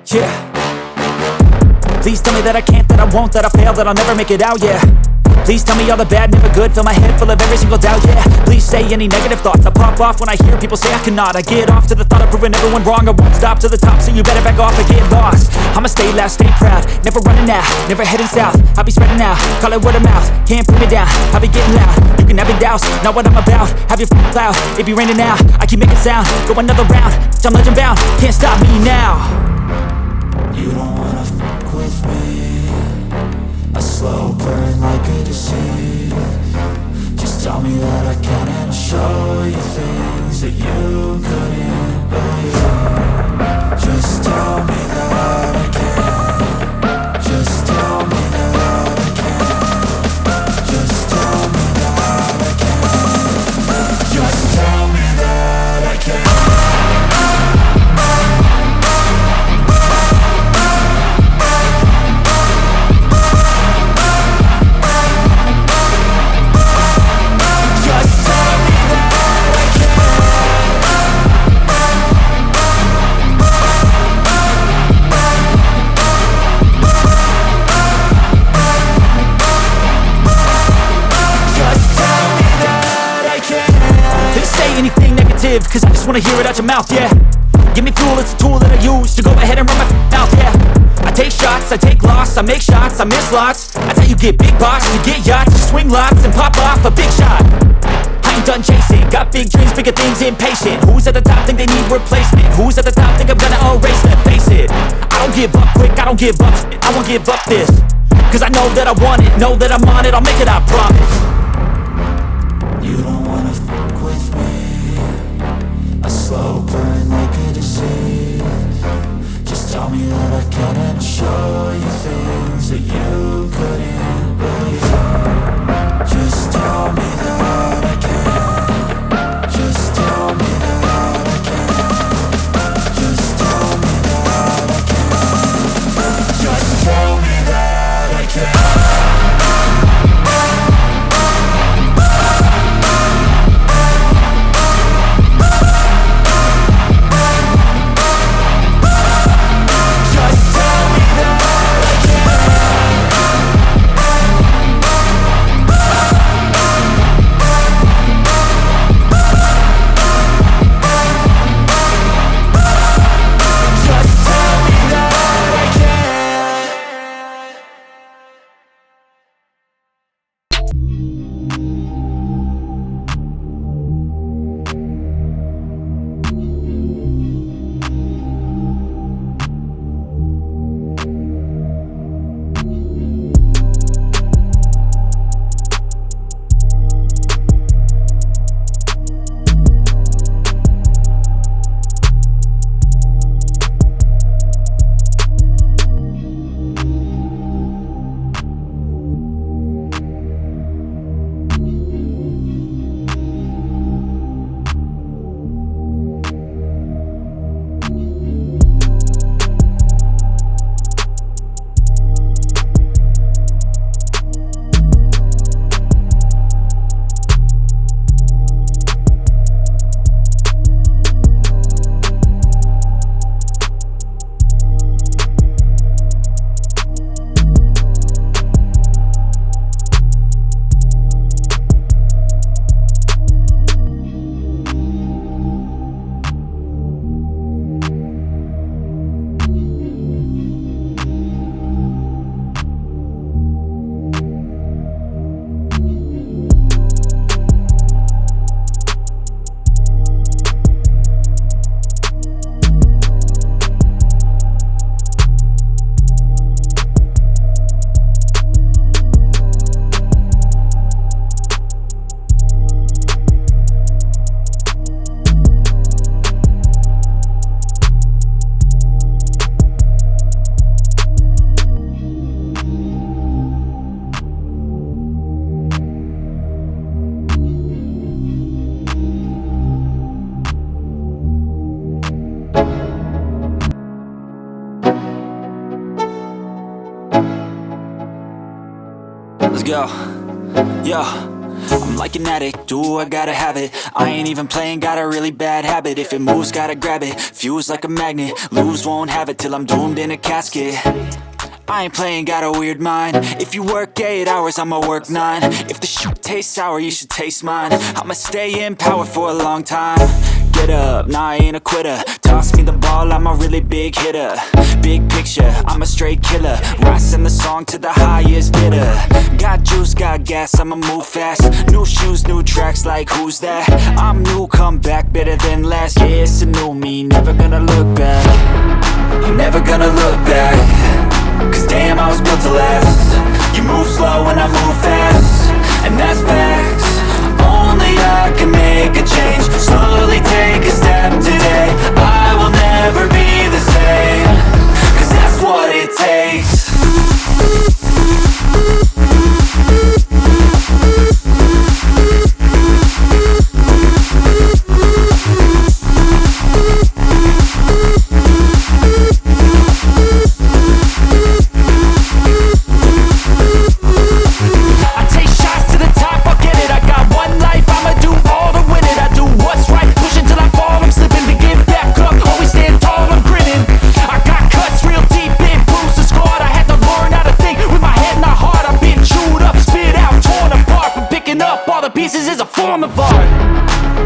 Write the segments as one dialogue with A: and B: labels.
A: Yeah. Please tell me that I can't, that I won't, that I fail, that I'll never make it out, yeah. Please tell me all the bad, never good, fill my head full of every single doubt, yeah. Please say any negative thoughts, I pop off when I hear people say I cannot. I get off to the thought of proving everyone wrong, I won't stop to the top, so you better back off and get lost. I'ma stay loud, stay proud, never running out, never heading south. I'll be spreading out, call it word of mouth, can't put me down, I'll be getting loud. You can have your doubts, not what I'm about, have your cloud, it be raining now. I keep making sound, go another round, I'm legend bound, can't stop me now.
B: You don't wanna fuck with me, a slow burn like a disease. Just tell me that I can and I'll show you things that you couldn't believe. Just tell me that I can. Just tell me that I can. Just tell me that I can. Just tell me that I can.
A: Cause I just wanna hear it out your mouth, yeah. Give me fuel, it's a tool that I use to go ahead and run my mouth, yeah. I take shots, I take loss, I make shots, I miss lots. That's how you get big box, you get yachts, you swing lots and pop off a big shot. I ain't done chasing, got big dreams, bigger things, impatient. Who's at the top think they need replacement? Who's at the top think I'm gonna erase them? Face it, I don't give up quick, I don't give up shit, I won't give up this. Cause I know that I want it, know that I'm on it, I'll make it, I promise.
B: You don't wanna fuck with me, a slow burn like a disease. Just tell me that I can and I'll show you things that you couldn't believe. Just tell me that I can. Just tell me that I can. Just tell me that I can. Just tell me that I can.
A: Let's go. Yeah. I'm like an addict, do I gotta have it. I ain't even playing, got a really bad habit. If it moves, gotta grab it, fuse like a magnet. Lose, won't have it till I'm doomed in a casket. I ain't playing, got a weird mind. If you work 8 hours, I'ma work 9. If the shit tastes sour, you should taste mine. I'ma stay in power for a long time. Get up, nah, I ain't a quitter. Toss me the ball, I'm a really big hitter. Big picture, I'm a straight killer. Rising the song to the highest bidder. Got juice, got gas, I'ma move fast. New shoes, new tracks, like who's that? I'm new, come back, better than last. Yeah, it's a new me, never gonna look back. I'm never gonna look back. Cause damn, I was built to last. You move slow and I move fast, and that's facts. Only I can make a change. Slowly take a step today. I will never be the same. Cause that's what it takes.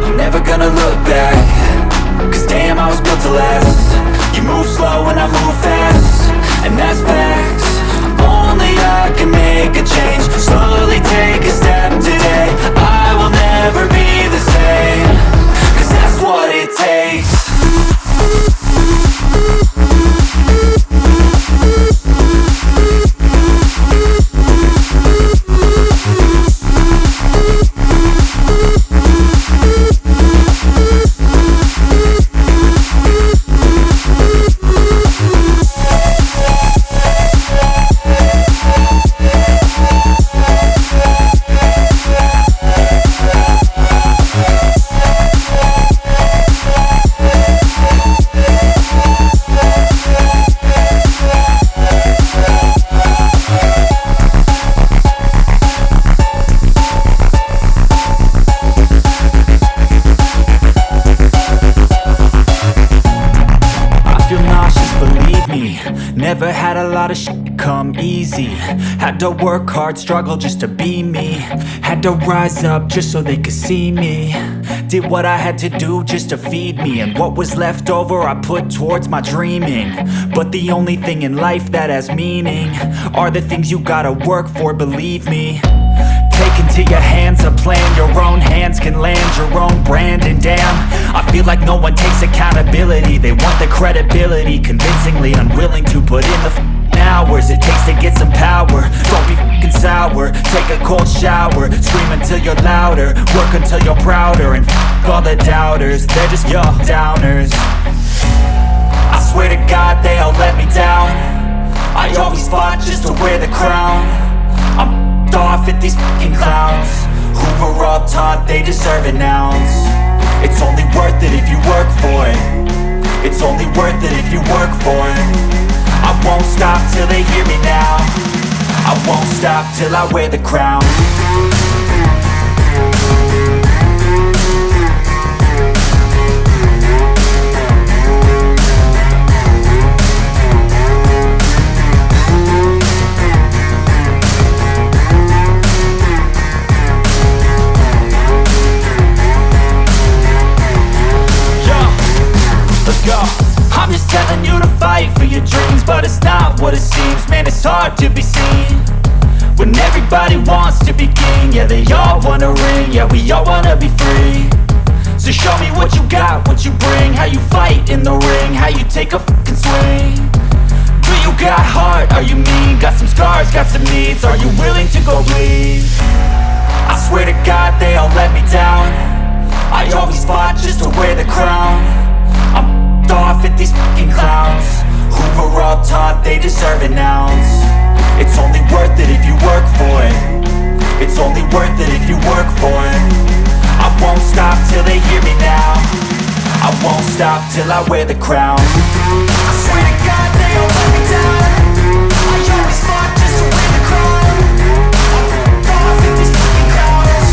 A: I'm never gonna look back. Cause damn, I was built to last. You move slow and I move fast, and that's facts. Only I can make a change. Slowly take a step today. I will never be the same. Cause that's what it takes. Never had a lot of shit come easy. Had to work hard, struggle just to be me. Had to rise up just so they could see me. Did what I had to do just to feed me, and what was left over I put towards my dreaming. But the only thing in life that has meaning are the things you gotta work for, believe me. Take into your hands a plan, your own hands can land your own brand. And damn, I feel like no one takes accountability. They want the credibility, convincingly unwilling to put in the hours it takes to get some power. Don't be f***ing sour, take a cold shower. Scream until you're louder, work until you're prouder. And f*** all the doubters, they're just your downers. I swear to God they all let me down. I always fought just to wear the crown. I'm off at these fucking clowns who were all taught they deserve an ounce. It's only worth it if you work for it. It's only worth it if you work for it. I won't stop till they hear me now. I won't stop till I wear the crown. I'm just telling you to fight for your dreams, but it's not what it seems. Man, it's hard to be seen when everybody wants to be king. Yeah, they all wanna ring, yeah, we all wanna be free. So show me what you got, what you bring, how you fight in the ring, how you take a fucking swing. Do you got heart, are you mean? Got some scars, got some needs, are you willing to go bleed? I swear to God they all let me down. I always fought just to wear the crown. I'm off at these fucking clowns who were all taught they deserve an ounce. It's only worth it if you work for it. It's only worth it if you work for it. I won't stop till they hear me now. I won't stop till I wear the crown. I swear to God they all let me down. I always fought just to wear the crown. I'm off at these fucking clowns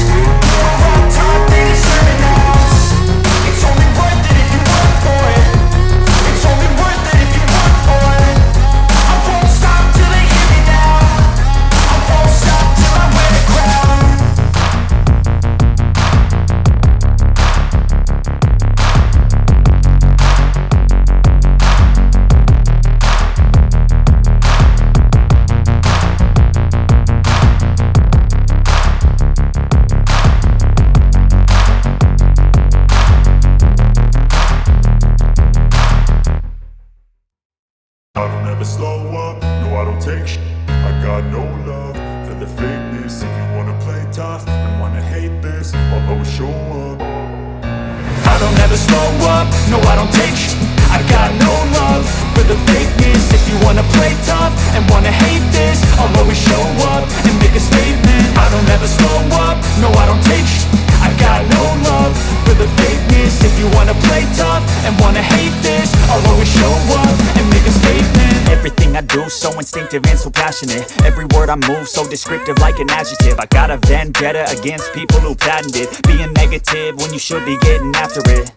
C: never slow up, no I don't take shit. I got no love for the fakeness. If you wanna play tough and wanna hate this, I'll always show up.
A: I don't ever slow up, no I don't take shit. I got no love for the fakeness. If you wanna play tough and wanna hate this, I'll always show up and make a statement. I don't ever slow up, no I don't take shit. I got no love for the fakeness. If you wanna play tough and wanna hate this, I'll always show up and make a statement. Everything I do so instinctive and so passionate. Every word I move so descriptive like an adjective. I got a vendetta against people who patented being negative when you should be getting after it.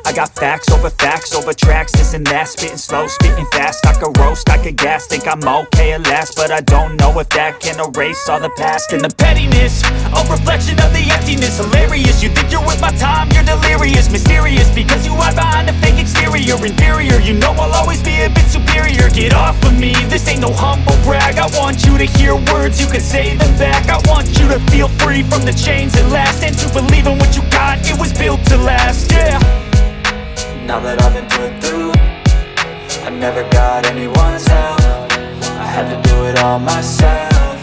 A: I got facts over tracks, this and that. Spitting slow, spitting fast. I could roast, I could gas. Think I'm okay at last, but I don't know if that can erase all the past. And the pettiness, a reflection of the emptiness. Hilarious, you think you're with my time, you're delirious. Mysterious, because you hide behind a fake exterior. Inferior, you know I'll always be a bit superior. Get off of me, this ain't no humble brag. I want you to hear words, you can say them back. I want you to feel free from the chains that last, and to believe in what you got, it was built to last, yeah.
B: Now that I've been put through, I never got anyone's help. I had to do it all myself.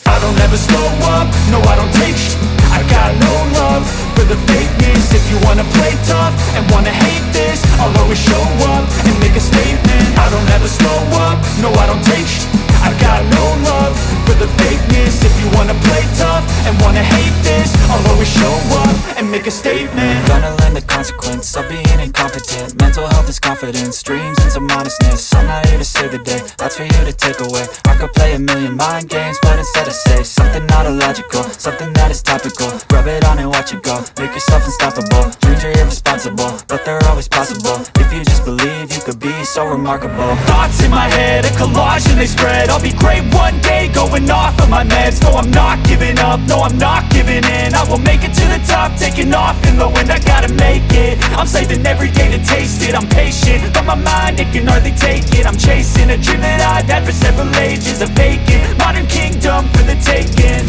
A: I don't ever slow up, no I don't take shit. I got no love for the fakeness. If you wanna play tough and wanna hate this, I'll always show up and make a statement. I don't ever slow up, no I don't take shit. I got no love for the fakeness. If you wanna play tough and wanna hate this, I'll always show up and make a statement.
B: Gonna learn the consequence of being incompetent. Mental health is confidence, dreams and some honestness. I'm not here to save the day, that's for you to take away. I could play a million mind games, but instead I say something not illogical, something that is topical. Rub it on and watch it go, make yourself unstoppable. Dreams are irresponsible, but they're always possible. If you just believe, you could be so remarkable.
A: Thoughts in my head, a collage and they spread. I'll be great one day, going off of my meds. No, I'm not giving up, no, I'm not giving in. I will make it to the top, taking off in the wind. I gotta make it, I'm saving every day to taste it. I'm patient, but my mind, it can hardly take it. I'm chasing a dream that I've had for several ages. A vacant, modern kingdom for the taking.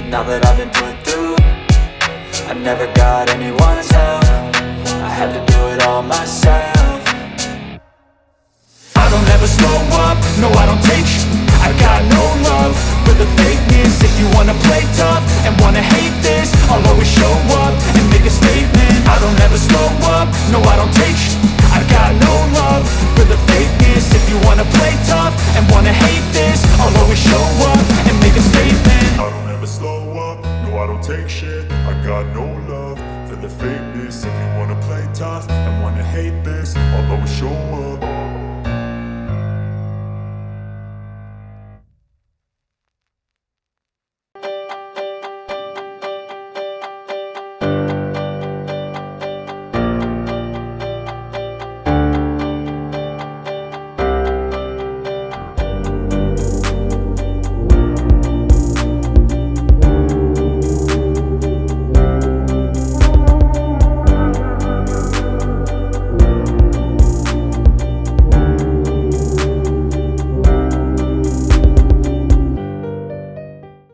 B: Now that I've been put through, I never got anyone's help. I had to do it all myself.
A: I don't ever slow up, no I don't take shit. I got no love for the fakeness. If you wanna play tough and wanna hate this, I'll always show up and make a statement. I don't ever slow up, no I don't take shit. I got no love for the fakeness. If you wanna play tough and wanna hate this, I'll always show up and make a statement.
C: I don't ever slow up, no I don't take shit. I got no love for the fakeness. If you wanna play tough and wanna hate this, I'll always show up.